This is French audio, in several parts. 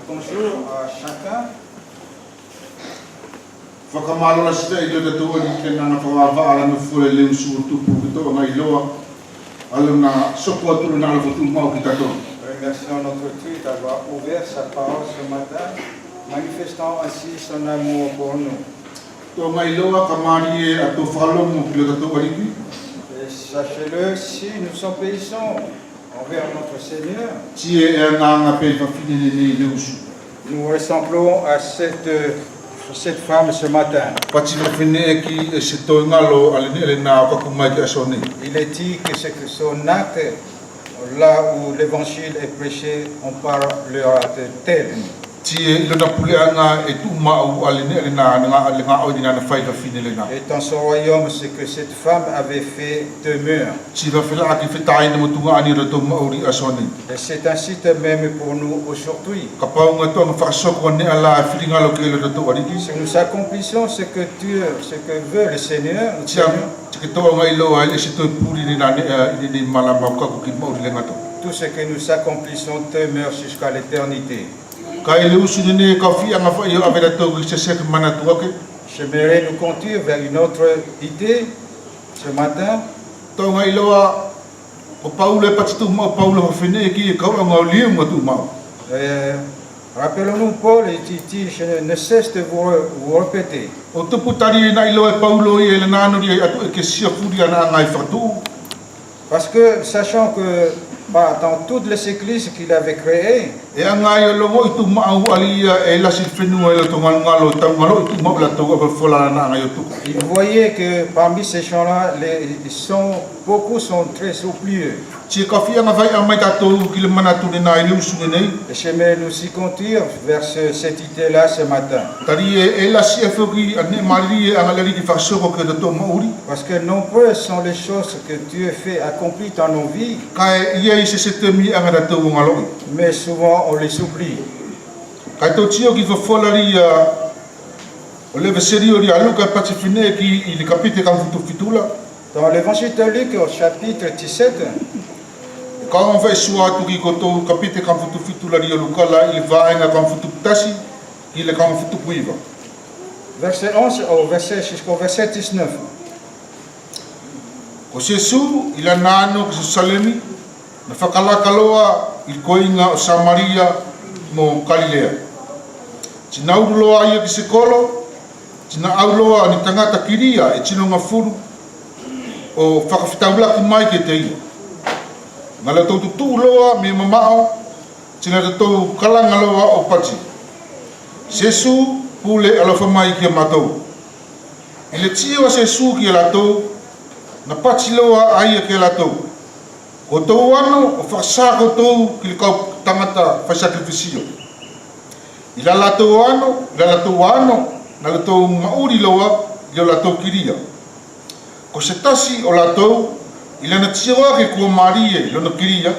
Bonjour à chacun. Remercions notre Dieu d'avoir ouvert sa parole ce matin, manifestant ainsi son amour pour nous. Et sachez-le, si nous sommes paysans envers notre Seigneur, nous ressemblons à cette femme ce matin. Il est dit que c'est que son acte, là où l'évangile est prêché, on parlera de tel. Et dans son royaume, c'est que cette femme avait fait demeure. Et c'est ainsi de même pour nous aujourd'hui. Si nous accomplissons ce que Dieu, ce que veut le Seigneur, tout ce que nous accomplissons demeure jusqu'à l'éternité. J'aimerais nous conduire vers une autre idée ce matin. Rappelons-nous, Paul dit, je ne cesse de vous répéter. Parce que, sachant que dans toutes les églises qu'il avait créées, il voyait que parmi ces gens-là, beaucoup sont très oublieux. Et j'aimerais nous y conduire vers cette idée-là ce matin. Parce que nombreuses sont les choses que Dieu fait accomplir dans nos vies. Mais souvent on les oublie. Dans l'évangile de Luc au chapitre 17, verset 11 jusqu'au verset 19. Na whakalakaloa I koinga o Samaria mo Galilea. Tina auloa ia ki se kolo, tina auloa ni tangata kiria e tino ngafuru o whakawhitaulaki mai ke te ia. Ngala tau tutu loa me mamao, tina tau kalanga loa o pati. Sesu pule alofa mai ki a matou. I le tia sesu ki a latou, na pati loa aia ki a latou. O tau ano, o whakasako tau ki le kau tangata whaisakrifisio. I la latou ano, na latou mauri loa, I o latou kiria. Ko se tasi o latou, I lana tiawa ke kua marie lona kiria,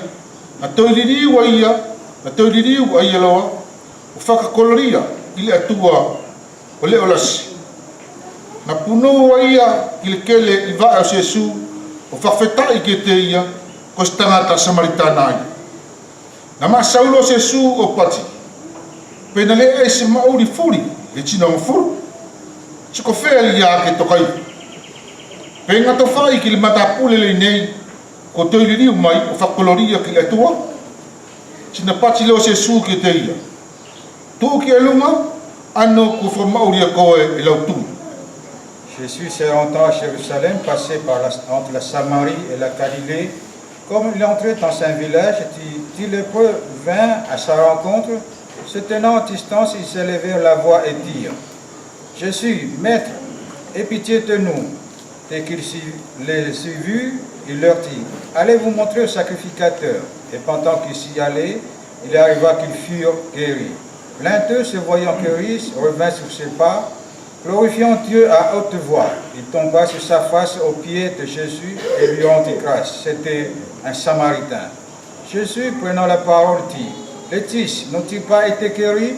na toiririu a ia loa, o whakakoloria I le atua o le olasi. Na punou a ia ki le kele I vae o Jesu, o whawhetai ke te ia, ko se tangata Samaritana ai. Na maasaulo Jesu o pati. Pena le e se mauri furi, le tina o furu. Se ko whea li a ke tokai. Penga to whai ki le matapule le nei, ko toiririu mai o whakoloria ki le tua. Sina pati leo Jesu ke te ia. Tu ki e lunga, ano ku whamauri a koe e lau tu. Jésus se rendant à Jérusalem, passé entre la Samarie et la Galilée. Comme il entrait dans un village, dix lépreux vint à sa rencontre. Se tenant à distance, ils s'élevèrent la voix et dirent: Jésus, Maître, aie pitié de nous. Dès qu'il les eut vus, il leur dit: Allez vous montrer au sacrificateur. Et pendant qu'ils s'y allaient, il arriva qu'ils furent guéris. L'un d'eux, se voyant guéris, revint sur ses pas, glorifiant Dieu à haute voix. Il tomba sur sa face aux pieds de Jésus et lui rendit grâce. C'était un Samaritain. Jésus, prenant la parole, dit: Les 10 n'ont-ils pas été guéris?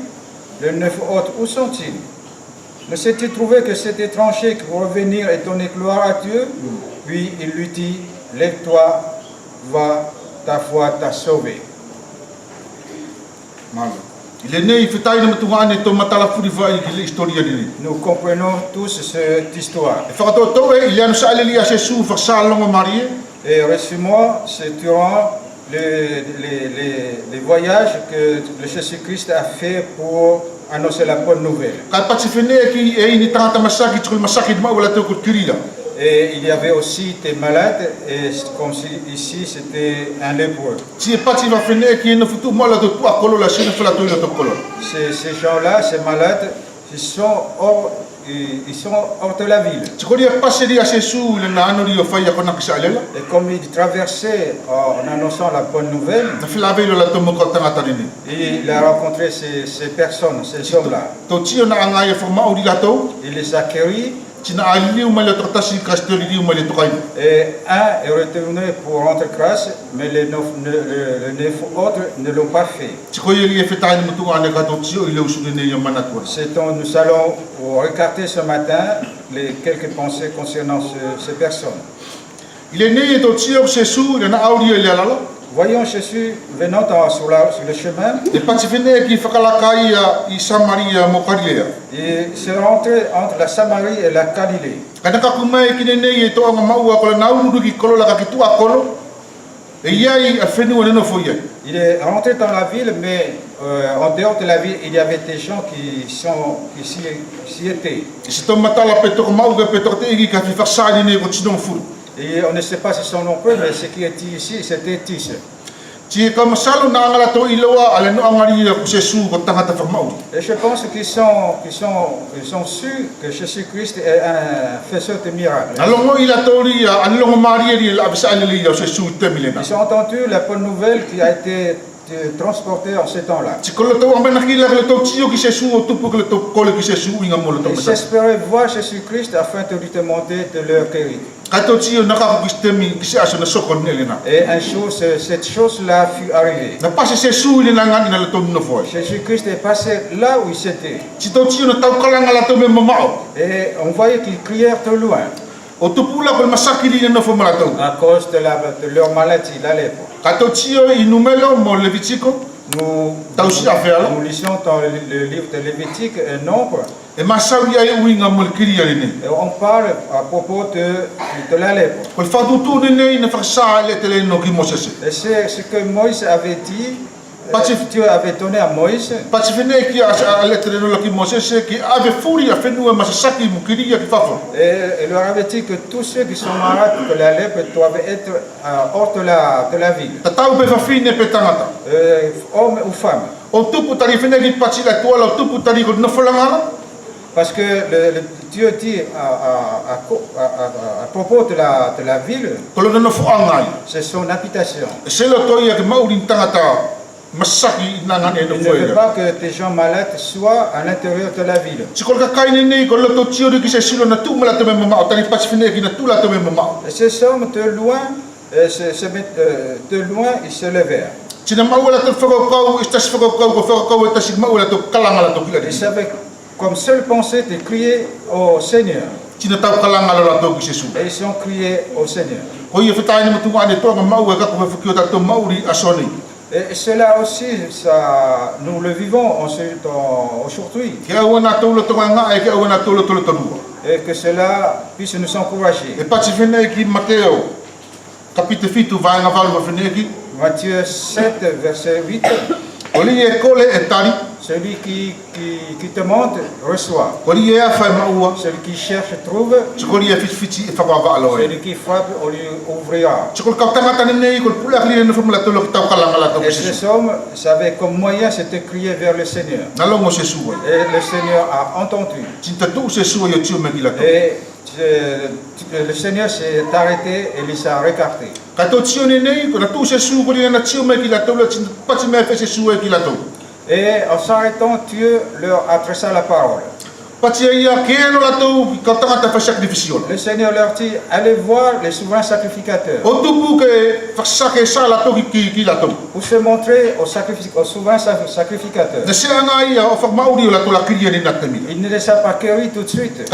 Les 9 autres, où sont-ils? Ne s'est-il trouvé que cet étranger pour revenir et donner gloire à Dieu? Puis il lui dit: Lève-toi, ta foi t'a sauvé. Il est né, il fait taille de matuan et ton matala furiva et l'histoire de lui. Nous comprenons tous cette histoire. Il y a un salé à Jésus, faire ça long marié. Et reçu-moi, c'est durant les voyages que le Jésus-Christ a fait pour annoncer la bonne nouvelle. Et il y avait aussi des malades, et comme si ici c'était un lépreux. Ces gens-là, ces malades, ils sont hors de la ville. Et comme ils traversaient en annonçant la bonne nouvelle, il a rencontré ces personnes, ces hommes-là. Il les a accueillis. Et un est retourné pour rendre grâce, mais les 9 autres ne l'ont pas fait. Nous allons regarder ce matin quelques pensées concernant ces personnes. Il est né de Jésus, il a Voyons Jésus venant sur le chemin. Il s'est rentré entre la Samarie et la Galilée. Il est rentré dans la ville, mais en dehors de la ville, il y avait des gens qui s'y étaient. Et on ne sait pas si son nom peut, mais ce qui est ici, c'était 10. Et je pense qu'ils sont sûrs que Jésus-Christ est un faiseur de miracles. Ils ont entendu la bonne nouvelle qui a été transportée en ce temps-là. Ils espéraient voir Jésus-Christ afin de lui demander de leur guérir. Et un jour, cette chose-là fut arrivée. Jésus-Christ est passé là où il était. Et on voyait qu'ils crièrent de loin. À cause de leur maladie, la lèpre. Nous lisons dans le livre de Lévitique un nombre. Et on parle à propos de la lèpre. Et c'est ce que Moïse avait dit. Dieu avait donné à Moïse. Et leur avait dit que tous ceux qui sont malades de la lèpre doivent être hors de la ville. Hommes ou femmes. Parce que Dieu dit à propos de la ville, c'est son habitation. Il ne veut pas que des gens malades soient à l'intérieur de la ville. Et ces hommes de loin, ils se levèrent. Ils savaient comme seule pensée de crier au Seigneur. Et ils ont crié au Seigneur. Et cela aussi, nous le vivons aujourd'hui. Et que cela puisse nous encourager. Matthieu 7, verset 8. Celui qui demande reçoit. Celui qui cherche trouve. Celui qui frappe, on lui ouvrira. Et ces hommes savaient comme moyen c'était crier vers le Seigneur. Et le Seigneur a entendu. Et le Seigneur s'est arrêté et les a regardés. Et en s'arrêtant, Dieu leur adressa la parole. Le Seigneur leur dit, allez voir les souverains sacrificateurs. Pour se montrer aux souverains sacrificateurs. Il ne les a pas guéris tout de suite. Et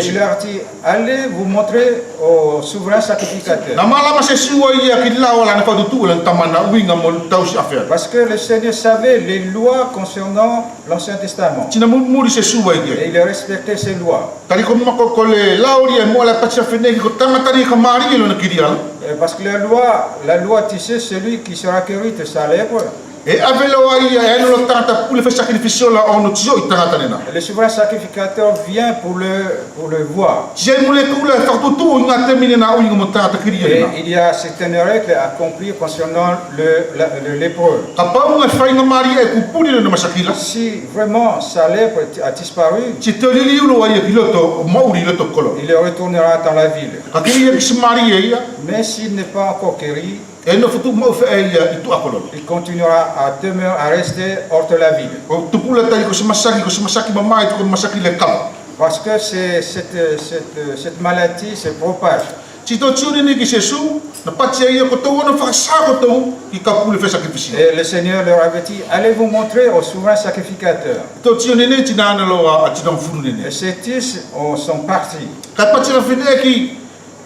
il leur dit, allez vous montrer au souverain sacrificateur. Na malama se sua ia ki lao la na fatutu la tamana winga mo tausi affaire. Parce que le Seigneur savait les lois concernant l'Ancien Testament. Tina muri se sua ia. Et il respectait ces lois. Tali ko mako ko le laori e mo la patsa fene ko tanga tari ka mari lo na kirial. Parce que la loi tissait celui qui sera guéri de sa lèpre. E avelo ia e no tanta pule fa sacrificio la ono tio itanga tanena. Le souverain sacrificateur vient pour le voir. Je mule ko la fatutu nga temine na winga mo tata Et kirial. il y a certaines règles à accomplir concernant le lépreux. Kapa nga fa nga mari e ku puli no masakila. Si vraiment sa lèpre a disparu, Ci tolili ulo ia kiloto mauri loto kolo. il retournera dans la ville. Ka kiri ki mari ia. Mais s'il n'est pas encore guéri, E no futu mo fa ia itu akolo. il continuera à rester hors de la ville. O tupula tai ko masaki mamai ko masaki le kala. Parce que cette maladie se propage. Cito tiuri ni ki sesu na patia ia ko to no fa sa ko to ki ka pule fa sacrifice. Et le Seigneur leur avait dit, allez vous montrer au souverain sacrificateur. To tiuri ni tina na lo a tina furu ni. Et ces tis sont partis. Ka patia fene ki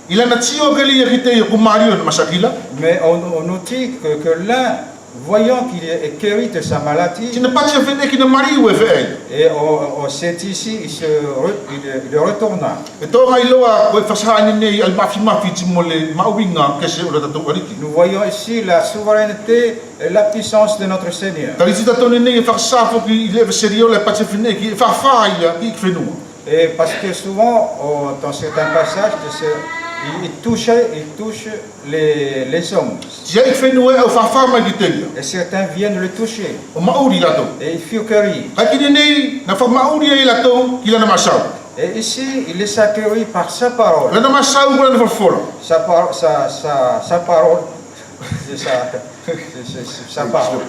ila na tio gali ia kite ko mario na masakila. Mais on nous dit que l'un, voyant qu'il est guéri de sa maladie, Tina patia fene ki na mario e fe. et on sait ici, il retourna. E to ngai loa ko fa sa ni nei al mafi ti mole mawinga ke se o ta to aliki. Nous voyons ici la souveraineté et la puissance de notre Seigneur. Tali cita to nei fa sa fo ki le serio le patia fene ki fa ia ki fenu. Et parce que souvent, dans certains passages, il touche les hommes. Si ai fenu e o fa mai ki te. Et certains viennent le toucher. O mauri la to. Et il fut guéri. Kaki nei na fa mauri ai la to ki la na masau. Et ici, il est accueilli par sa parole. La na masau ko la na fola. Sa parole, c'est sa parole.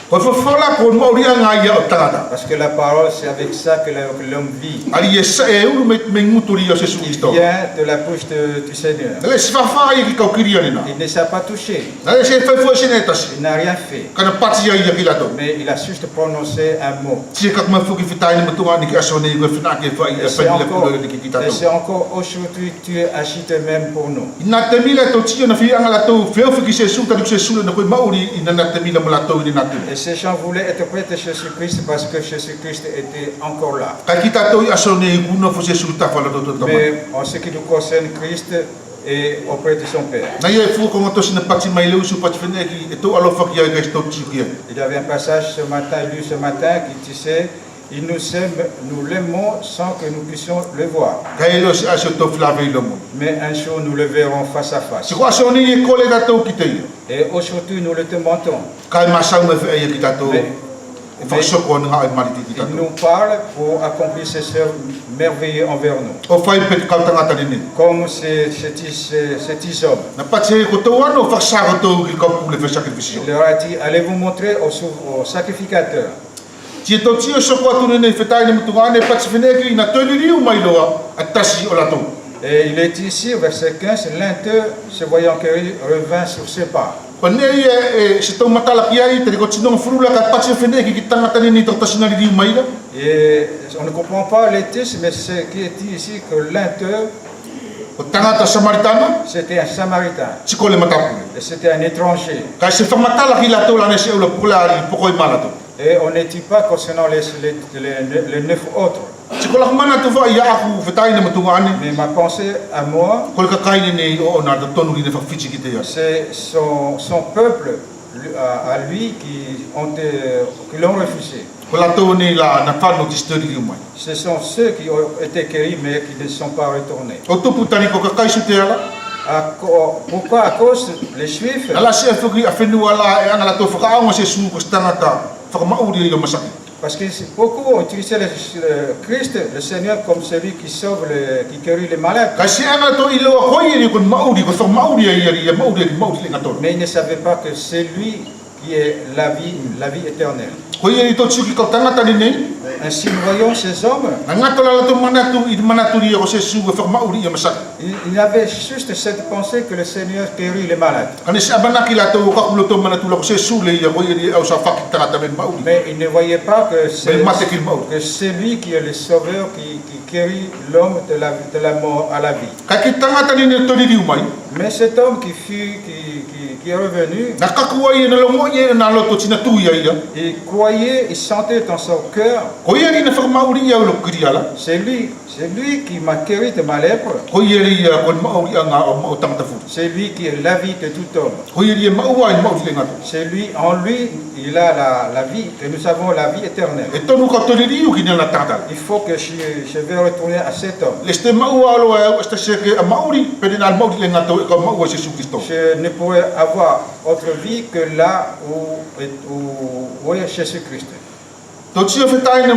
Ko fola ko mauri anga ia o tangata. Parce que la parole, c'est avec ça que l'homme vit. Ali e sa e uru me nguturi o se su Il Kristo. vient de la bouche du Seigneur. Le se fa ai ki ka kiri ani na. Il ne s'est pas touché. Le se fa fo se netasi. Il n'a rien fait. Kana pati ia ki la to. Mais il a juste prononcé un mot. Si ka ma fu ki fitai ni mutunga ni ki asone ko fina ke fa ia fa ni le ko ni ki ta Et to. c'est encore aujourd'hui, tu agis de même pour nous. Ina te mila to tio na fi anga la to feo fi ki se su ka se su na ko mauri ina na te mila mala to ni na te. Et ces gens voulaient être près de Jésus-Christ parce que Jésus-Christ était encore là. Ka kita to i asone ku no fo se su ta fa la to to. Mais en ce qui nous concerne, Christ est auprès de son Père. Na ia fu ko to sina pati mai le su pati fene ki e to alo fa ki ia ga sto tio ki. Il y avait un passage lu ce matin qui disait, il nous aime, nous l'aimons sans que nous puissions le voir. Ka elo se aso to flave lo mo. Mais un jour, nous le verrons face à face. Si ko asone e ko le da to ki te. Et aujourd'hui, nous le demandons. Ka ma sa me fe ia ki ta to. Fa Mais so ko nga e mari ki ta il to. nous parle pour accomplir ses œuvres merveilleuses envers nous. O fai pe ka tanga ta ni. Comme cet homme. Na pati ko to ano fa sa ko to ki ka pu le fe sacrifice. Il leur a dit, allez vous montrer au sacrificateur. Ti to tio so ko tu ne fetai ni mutunga ne pati fene ki na to li u mai loa atasi o la to. Et il est ici, au verset 15, l'un d'eux, se voyant guéri, revint sur ses pas. Ko ne e se to matala ki ai te ko tino furula ka pati fene ki tanga ta ni to tasina li u mai la. Et on ne comprend pas les textes, mais ce qui est dit ici, que l'un d'eux, O tangata samaritana c'était un samaritain. si ko le matapu. Et c'était un étranger. Ka se fa matala ki la to la ne se o la pula ri poko i mala to. Et on ne dit pas concernant les 9 autres. Si ko la mana to fa ia aku fetai ni mutunga ani. Mais ma pensée à moi, Ko ka kai ni o na to tonu ni fa fiti ki te ya. c'est son peuple à lui qui l'ont refusé. Ko la to ni la na fa no tistori li mai. Ce sont ceux qui ont été guéris mais qui ne sont pas retournés. O to putani ko ka kai su te ala. Pourquoi? À cause les Juifs, Ala se fuki a fenu ala e anga la to fa ka se su ko stangata fa ma uri yo masaki. parce que beaucoup ont utilisé le Christ, le Seigneur, comme celui qui sauve, qui guérit les malades. Ka se anga to i lo ko i ko ma uri ko fa ma uri ia ma uri le ngato. Mais ils ne savaient pas que c'est lui qui est la vie éternelle. Ko i to tsuki ko tangata ni nei. Ainsi, nous voyons ces hommes, Na ngata la to manatu I manatu ri o se su e whakamauri ia masaka. ils avaient juste cette pensée que le Seigneur guérit les malades. Kane se abanaki la to kakulo to manatu la ko se su le ia ko ia au sa whaki tangata men mauri. Mais ils ne voyaient pas que Que c'est lui qui est le sauveur qui guérit l'homme de la mort à la vie. Ka ki tangata ni ne tori riu mai. Mais cet homme qui est revenu, Na kakua ia na longo ia na loto tina tu ia ia. il croyait, il sentait dans son cœur, Ko ia ni na whakamauri ia lo kiri ala. c'est lui qui m'a guéri de ma lèpre. Ko ia ri ia ko mauri nga o tangata fu. C'est lui qui est la vie de tout homme. Ko ia ri maua I mauri le ngata. C'est lui, en lui, il a la vie, et nous avons la vie éternelle. E tonu ka tori riu ki na tangata. Il faut que je vais retourner à cet homme. Leste maua lo e sta seke a mauri pede na mauri le ngata e ka maua Jésus Christo. Je ne pourrais avoir autre vie que là où est Jésus-Christ. To tio fetai na